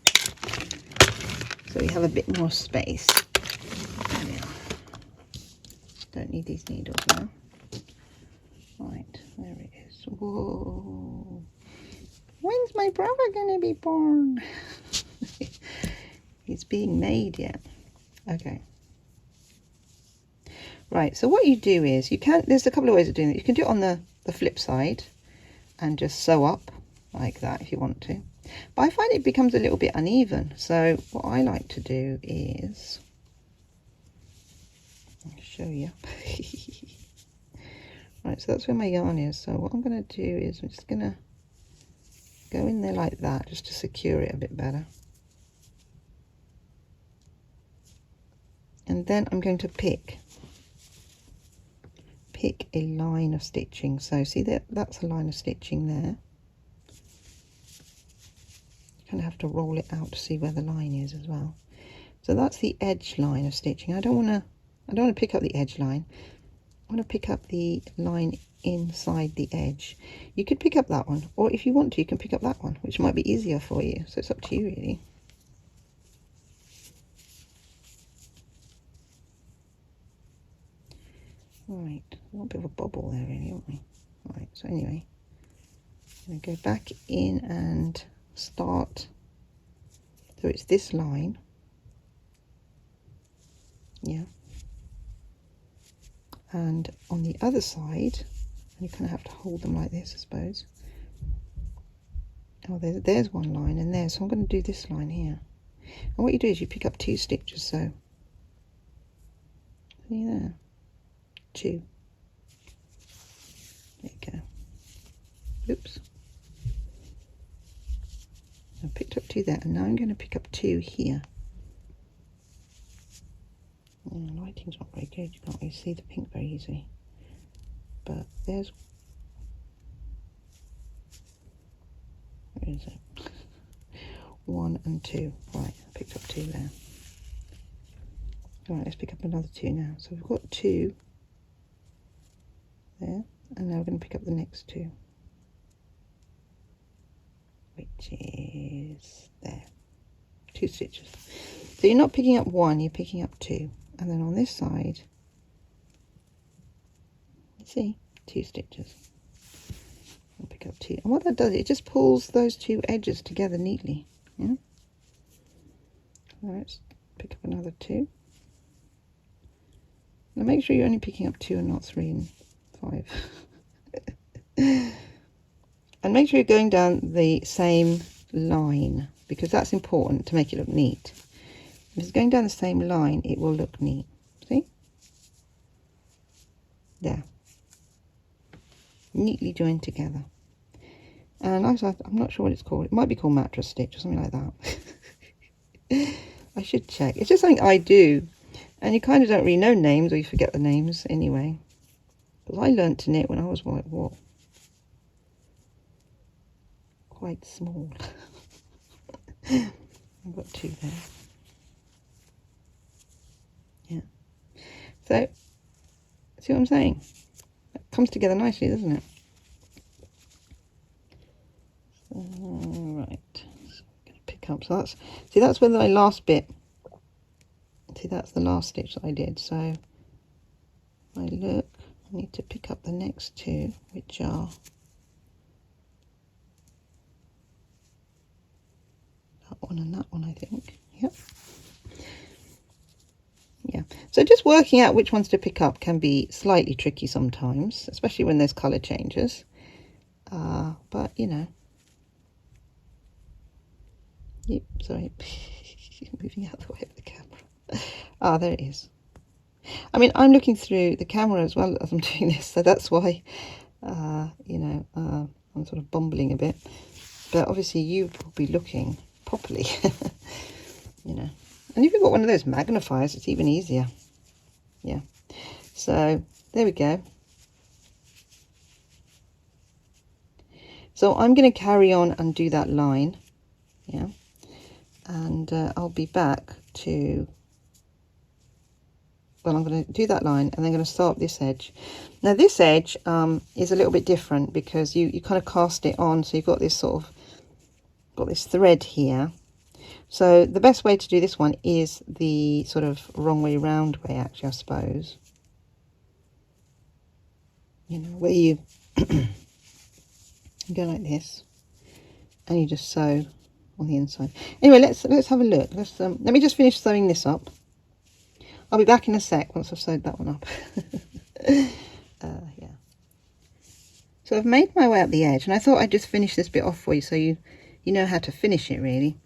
so we have a bit more space. There we are. Don't need these needles now. Right, there it is. Whoa. When's my brother going to be born? He's being made yet. Okay. Right, so what you do is, you can, there's a couple of ways of doing it. You can do it on the flip side and just sew up like that if you want to. But I find it becomes a little bit uneven. So what I like to do is, I'll show you. Right, so that's where my yarn is. So what I'm going to do is I'm just going to go in there like that just to secure it a bit better. And then I'm going to pick a line of stitching. So see that, that's a line of stitching there. You kind of have to roll it out to see where the line is as well. So that's the edge line of stitching. I don't want to pick up the edge line. I want to pick up the line inside the edge. You could pick up that one, or if you want to, you can pick up that one, which might be easier for you. So it's up to you really. Right, a little bit of a bobble there really, aren't we? Right, so anyway, I'm going to go back in and start. So it's this line. Yeah. And on the other side, you kind of have to hold them like this, I suppose. Oh, there's one line and there, so I'm going to do this line here. And what you do is you pick up 2 stitches, so see there, 2. There you go. Oops. I picked up 2 there, and now I'm going to pick up 2 here. The lighting's not very good, you can't really see the pink very easily. But there's, where is it? 1 and 2. Right, I picked up 2 there. Alright, let's pick up another 2 now. So we've got 2 there, and now we're going to pick up the next 2, which is there. 2 stitches. So you're not picking up 1, you're picking up 2. And then on this side, see, 2 stitches. I'll pick up 2. And what that does, it just pulls those 2 edges together neatly. Yeah. Let's pick up another 2. Now make sure you're only picking up 2 and not 3 and 5. And make sure you're going down the same line, because that's important to make it look neat. If it's going down the same line, it will look neat. See? There. Neatly joined together. And I'm not sure what it's called. It might be called mattress stitch or something like that. I should check. It's just something I do. And you kind of don't really know names, or you forget the names anyway. Because I learnt to knit when I was, what? Quite small. I've got 2 there. Yeah. So, see what I'm saying? It comes together nicely, doesn't it? Right, so I'm going to pick up, so that's, see, that's where my last bit, see, that's the last stitch that I did. So if I look, I need to pick up the next two, which are that one and that one, I think. Yep. Yeah, so just working out which ones to pick up can be slightly tricky sometimes, especially when there's colour changes, but you know. Yep, sorry, moving out the way of the camera. Ah, there it is. I mean, I'm looking through the camera as well as I'm doing this, so that's why, you know, I'm sort of bumbling a bit. But obviously you will be looking properly, you know. And if you've got one of those magnifiers, it's even easier. Yeah. So there we go. So I'm going to carry on and do that line. Yeah. And I'll be back to, well, I'm going to do that line and then going to start this edge. Now this edge is a little bit different because you kind of cast it on, so you've got this sort of, got this thread here. So the best way to do this one is the sort of wrong way round way, actually, I suppose. You know, where you go like this and you just sew on the inside. Anyway, let's have a look. Let's let me just finish sewing this up. I'll be back in a sec once I've sewed that one up. Yeah. So I've made my way up the edge, and I thought I'd just finish this bit off for you so you know how to finish it, really.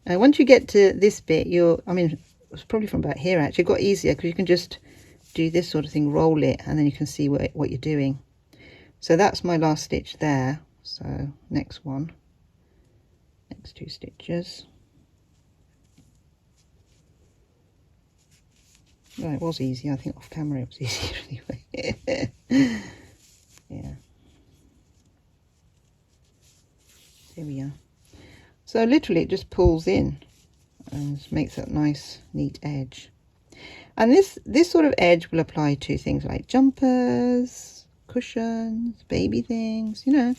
Once you get to this bit, I mean, it's probably from about here actually, it got easier because you can just do this sort of thing, roll it, and then you can see what you're doing. So that's my last stitch there. So next one, next two stitches. Well, it was easy. I think off camera it was easier anyway. Yeah. There we are. So literally it just pulls in and makes that nice, neat edge. And this sort of edge will apply to things like jumpers, cushions, baby things, you know.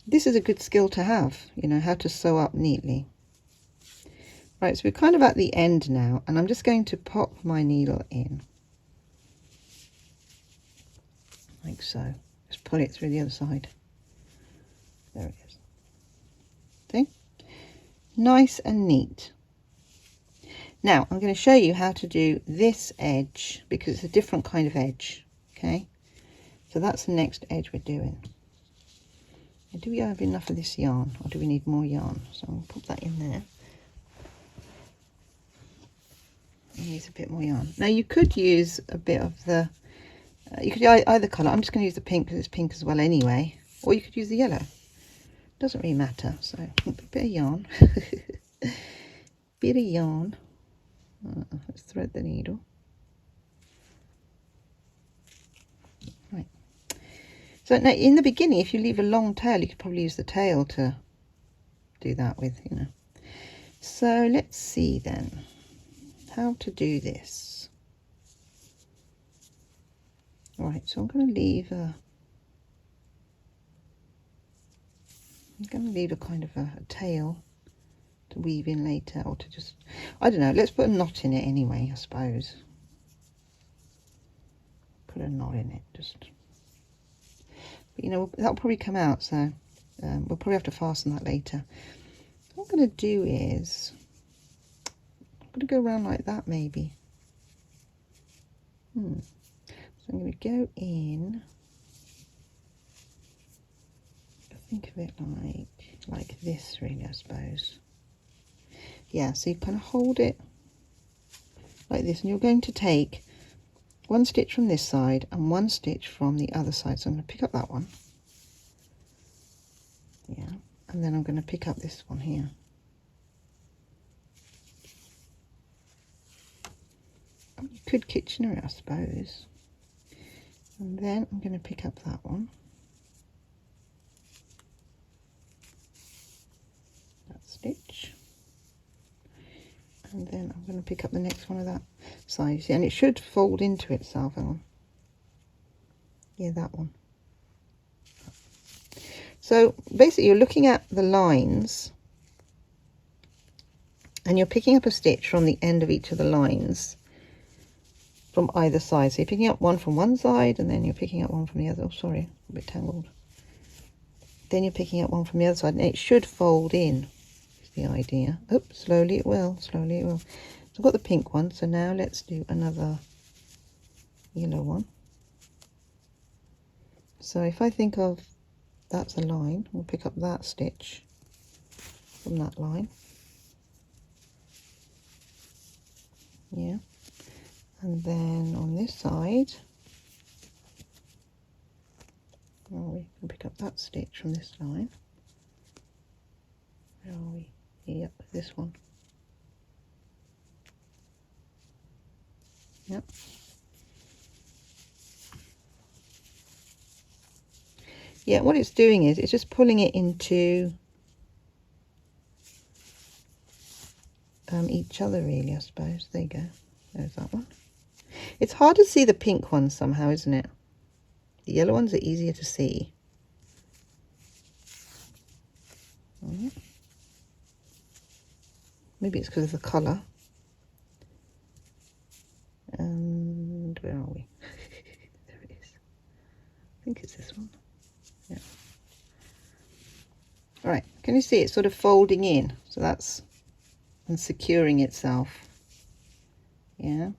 This is a good skill to have, you know, how to sew up neatly. Right, so we're kind of at the end now, and I'm just going to pop my needle in. Like so. Just pull it through the other side. There it is. See? Nice and neat. Now, I'm going to show you how to do this edge, because it's a different kind of edge, okay? So that's the next edge we're doing. Do we have enough of this yarn, or do we need more yarn? So I'll put that in there. Use a bit more yarn. Now you could use a bit of the, you could either colour. I'm just going to use the pink because it's pink as well anyway. Or you could use the yellow. Doesn't really matter. So a bit of yarn. Bit of yarn. Let's thread the needle. Right. So now in the beginning, if you leave a long tail, you could probably use the tail to do that with, you know. So let's see then how to do this. Right, so I'm going to leave a kind of a tail to weave in later, or to just, I don't know, let's put a knot in it anyway, I suppose. Put a knot in it, just, but you know, that'll probably come out, so we'll probably have to fasten that later. What I'm going to do is I'm going to go around like that maybe. So I'm going to go in, think of it like this really, I suppose. Yeah, so you kind of hold it like this, and you're going to take one stitch from this side and one stitch from the other side. So I'm going to pick up that one, yeah, and then I'm going to pick up this one here. You could Kitchener it, I suppose, and then I'm going to pick up that one, that stitch, And then I'm going to pick up the next one of that side, see, and it should fold into itself. Hang on. Yeah, that one. So basically you're looking at the lines and you're picking up a stitch from the end of each of the lines from either side. So you're picking up one from one side and then you're picking up one from the other. Oh, sorry, a bit tangled. Then you're picking up one from the other side and it should fold in, is the idea. Oh, slowly it will, slowly it will. So I've got the pink one, so now let's do another yellow one. So if I think of, that's a line, we'll pick up that stitch from that line. Yeah. And then on this side, well, we can pick up that stitch from this line. Where are we? Yep, this one. Yep. Yeah, what it's doing is it's just pulling it into each other, really, I suppose. There you go. There's that one. It's hard to see the pink ones somehow, isn't it? The yellow ones are easier to see. Maybe it's because of the colour. And where are we? There it is. I think it's this one. Yeah. All right, can you see it's sort of folding in? So that's and securing itself. Yeah.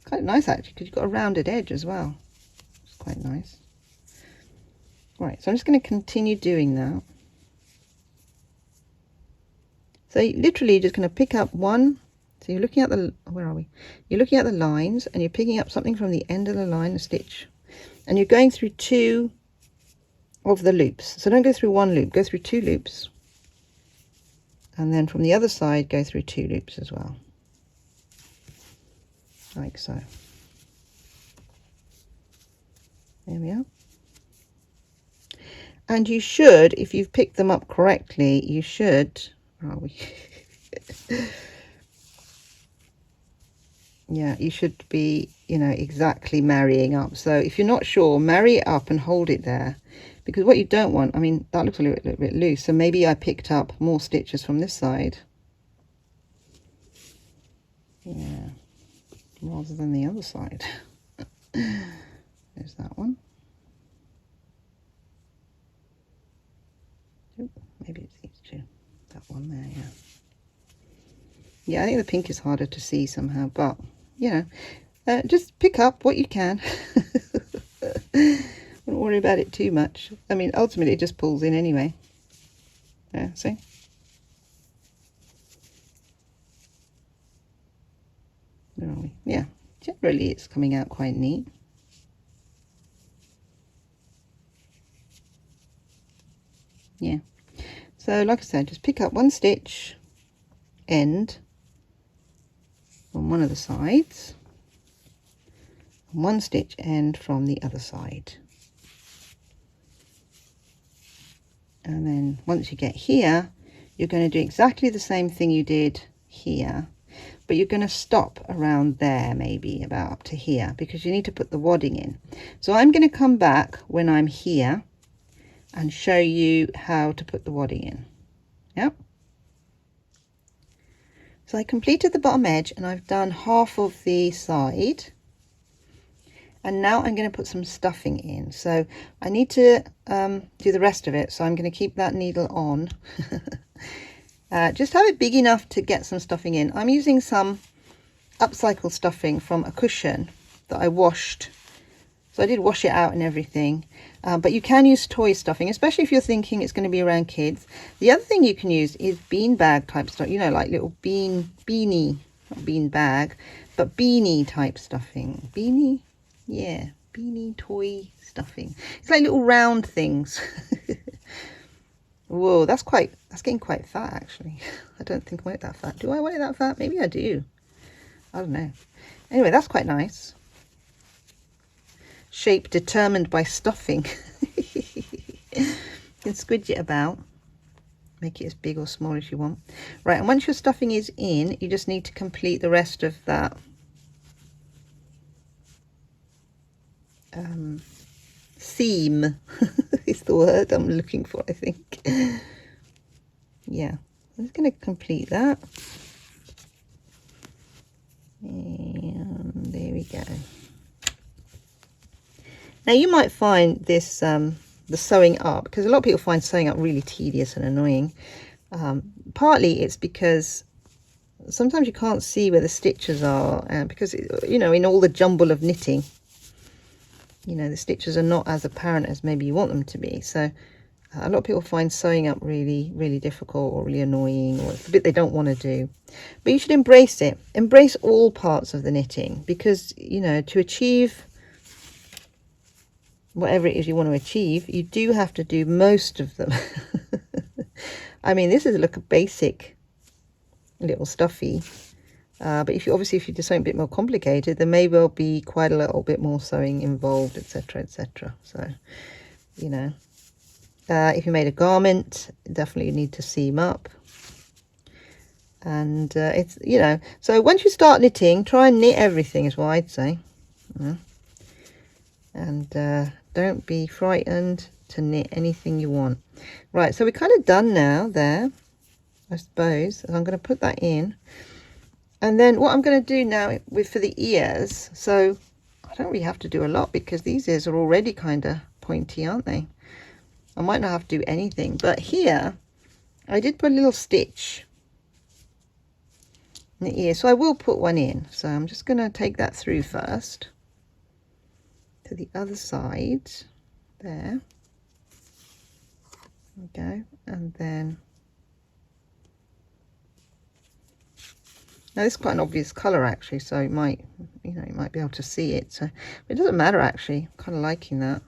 Quite nice actually, because you've got a rounded edge as well. It's quite nice. All right, so I'm just going to continue doing that. So literally you're just going to pick up one. So you're looking at the, where are we? You're looking at the lines and you're picking up something from the end of the line, a stitch, and you're going through two of the loops. So don't go through one loop, go through two loops. And then from the other side, go through two loops as well. Like so. There we are. And you should, if you've picked them up correctly, you should, where are we? Yeah, you should be, you know, exactly marrying up. So if you're not sure, marry it up and hold it there. Because what you don't want, I mean, that looks a little bit loose. So maybe I picked up more stitches from this side. Yeah, rather than the other side. There's that one. Maybe it's these two. That one there, yeah. Yeah, I think the pink is harder to see somehow, but, you know, just pick up what you can. Don't worry about it too much. I mean, ultimately it just pulls in anyway. Yeah, see? Where are we? Yeah, generally it's coming out quite neat. Yeah. So like I said, just pick up one stitch end on one of the sides, and one stitch end from the other side. And then once you get here, you're going to do exactly the same thing you did here, but you're going to stop around there, maybe about up to here, because you need to put the wadding in. So I'm going to come back when I'm here and show you how to put the wadding in. Yep. So I completed the bottom edge and I've done half of the side. And now I'm going to put some stuffing in. So I need to do the rest of it. So I'm going to keep that needle on. Just have it big enough to get some stuffing in. I'm using some upcycle stuffing from a cushion that I washed. So I did wash it out and everything. But you can use toy stuffing, especially if you're thinking it's going to be around kids. The other thing you can use is bean bag type stuff. You know, like little beanie, not bean bag, but beanie type stuffing. Beanie? Yeah, beanie toy stuffing. It's like little round things. Whoa, that's getting quite fat actually. I don't think I want it that fat. Do I want it that fat? Maybe I do. I don't know. Anyway, that's quite nice. Shape determined by stuffing. You can squidge it about. Make it as big or small as you want. Right, and once your stuffing is in, you just need to complete the rest of that seam is the word I'm looking for, I think. Yeah, I'm just going to complete that. And there we go. Now you might find this the sewing up, because a lot of people find sewing up really tedious and annoying. Partly it's because sometimes you can't see where the stitches are, because you know, in all the jumble of knitting, you know, the stitches are not as apparent as maybe you want them to be. So a lot of people find sewing up really difficult or really annoying, or it's the bit they don't want to do. But you should embrace it. Embrace all parts of the knitting, because, you know, to achieve whatever it is you want to achieve, you do have to do most of them. I mean, this is a basic little stuffy, but if you do something a bit more complicated, there may well be quite a little bit more sewing involved, etc, etc. So, you know, if you made a garment, definitely need to seam up. And it's, you know, so once you start knitting, try and knit everything is what I'd say. And don't be frightened to knit anything you want. Right, so we're kind of done now there, I suppose. And I'm going to put that in. And then what I'm going to do now for the ears, so I don't really have to do a lot because these ears are already kind of pointy, aren't they? I might not have to do anything, but here I did put a little stitch in the ear, so I will put one in. So I'm just going to take that through first to the other side there. Okay, and then now this is quite an obvious color actually, so it might, you know, you might be able to see it. So it doesn't matter actually. I'm kind of liking that.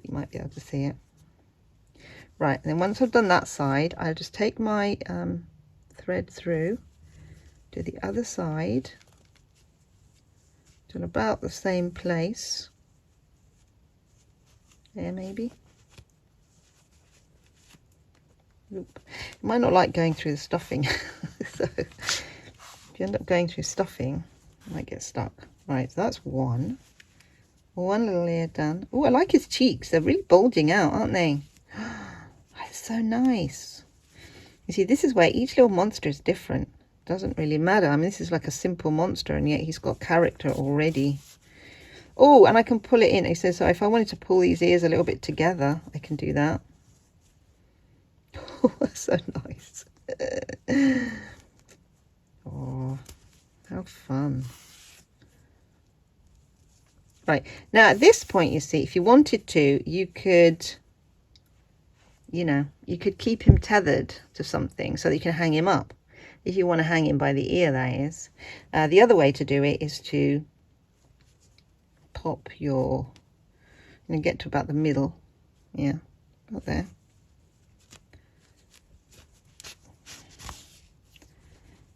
You might be able to see it. Right, and then once I've done that side, I'll just take my thread through to the other side till about the same place. There maybe. Oop. You might not like going through the stuffing. So if you end up going through stuffing, you might get stuck. Right, so that's one little ear done. Oh, I like his cheeks. They're really bulging out, aren't they? That's so nice. You see, this is where each little monster is different. Doesn't really matter. I mean, this is like a simple monster, and yet he's got character already. Oh, and I can pull it in. He says, so if I wanted to pull these ears a little bit together, I can do that. Oh, that's so nice. Oh, how fun. Right, now at this point, you see, if you wanted to, you could, you know, you could keep him tethered to something so that you can hang him up. If you want to hang him by the ear, that is. The other way to do it is to pop your, and get to about the middle. Yeah, about there.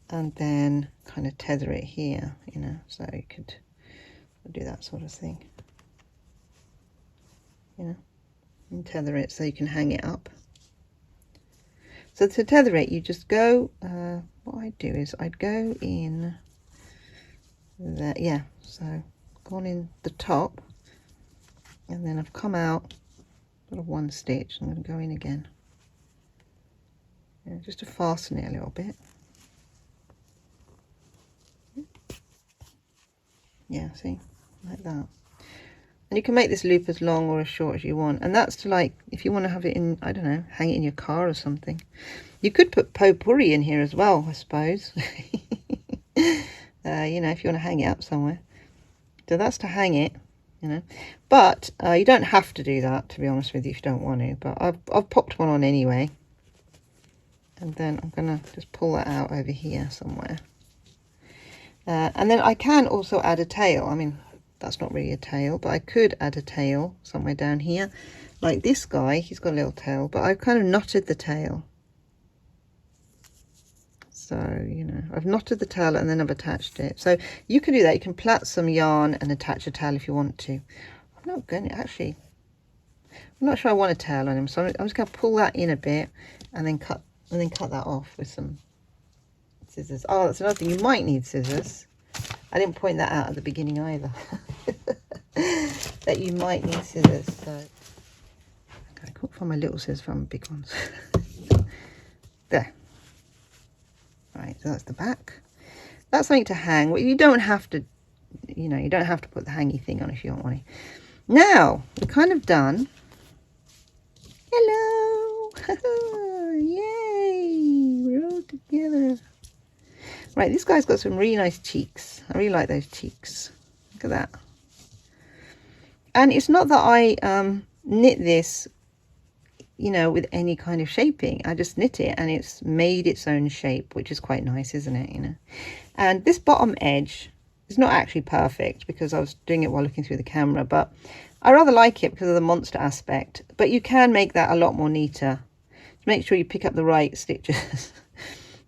And then kind of tether it here, you know, so you could do that sort of thing, you know, and tether it so you can hang it up. So to tether it, you just go, what I'd do is I'd go in there, yeah, so gone in the top, and then I've come out sort of one stitch. I'm going to go in again, yeah, just to fasten it a little bit. Yeah, see, like that. And you can make this loop as long or as short as you want. And that's to, like, if you want to have it in, I don't know, hang it in your car or something. You could put potpourri in here as well, I suppose. You know, if you want to hang it up somewhere. So that's to hang it, you know. But you don't have to do that, to be honest with you, if you don't want to. But I've popped one on anyway. And then I'm going to just pull that out over here somewhere. And then I can also add a tail. I mean, that's not really a tail, but I could add a tail somewhere down here. Like this guy, he's got a little tail, but I've kind of knotted the tail. So, you know, I've knotted the tail and then I've attached it. So you can do that. You can plait some yarn and attach a tail if you want to. I'm not going to actually, I'm not sure I want a tail on him, so I'm just going to pull that in a bit and then cut that off with some scissors. Oh, that's another thing. You might need scissors. I didn't point that out at the beginning either. That you might need scissors. So okay, I can't find my little scissors from big ones. There. Right, so that's the back. That's something to hang. Well, you don't have to, you know, you don't have to put the hangy thing on if you don't want to. Now we're kind of done. Hello. Yay, we're all together. Right, this guy's got some really nice cheeks. I really like those cheeks. Look at that. And it's not that I knit this, you know, with any kind of shaping. I just knit it and it's made its own shape, which is quite nice, isn't it? You know, and this bottom edge is not actually perfect because I was doing it while looking through the camera, but I rather like it because of the monster aspect. But you can make that a lot more neater. Make sure you pick up the right stitches.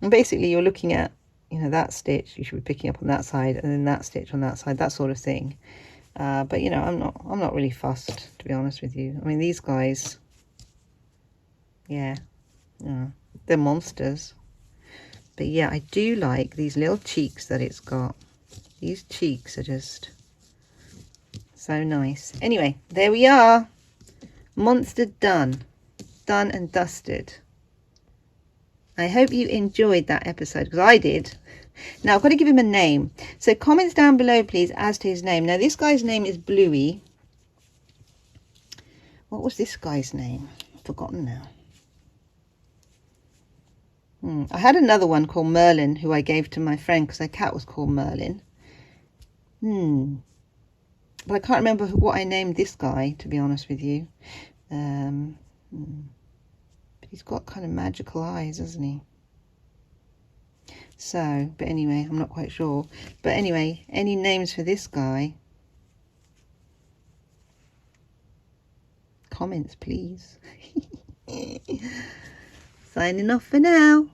And basically you're looking at, you know, that stitch you should be picking up on that side, and then that stitch on that side, that sort of thing. But you know, I'm not really fussed, to be honest with you. I mean, these guys, yeah, they're monsters. But yeah, I do like these little cheeks that it's got. These cheeks are just so nice. Anyway, there we are. Monster done. Done and dusted. I hope you enjoyed that episode, because I did. Now I've got to give him a name. So comments down below, please, as to his name. Now this guy's name is Bluey. What was this guy's name? I've forgotten now. I had another one called Merlin, who I gave to my friend because her cat was called Merlin. But I can't remember what I named this guy, to be honest with you. But he's got kind of magical eyes, hasn't he? So, but anyway, I'm not quite sure. But anyway, any names for this guy? Comments, please. Signing off for now.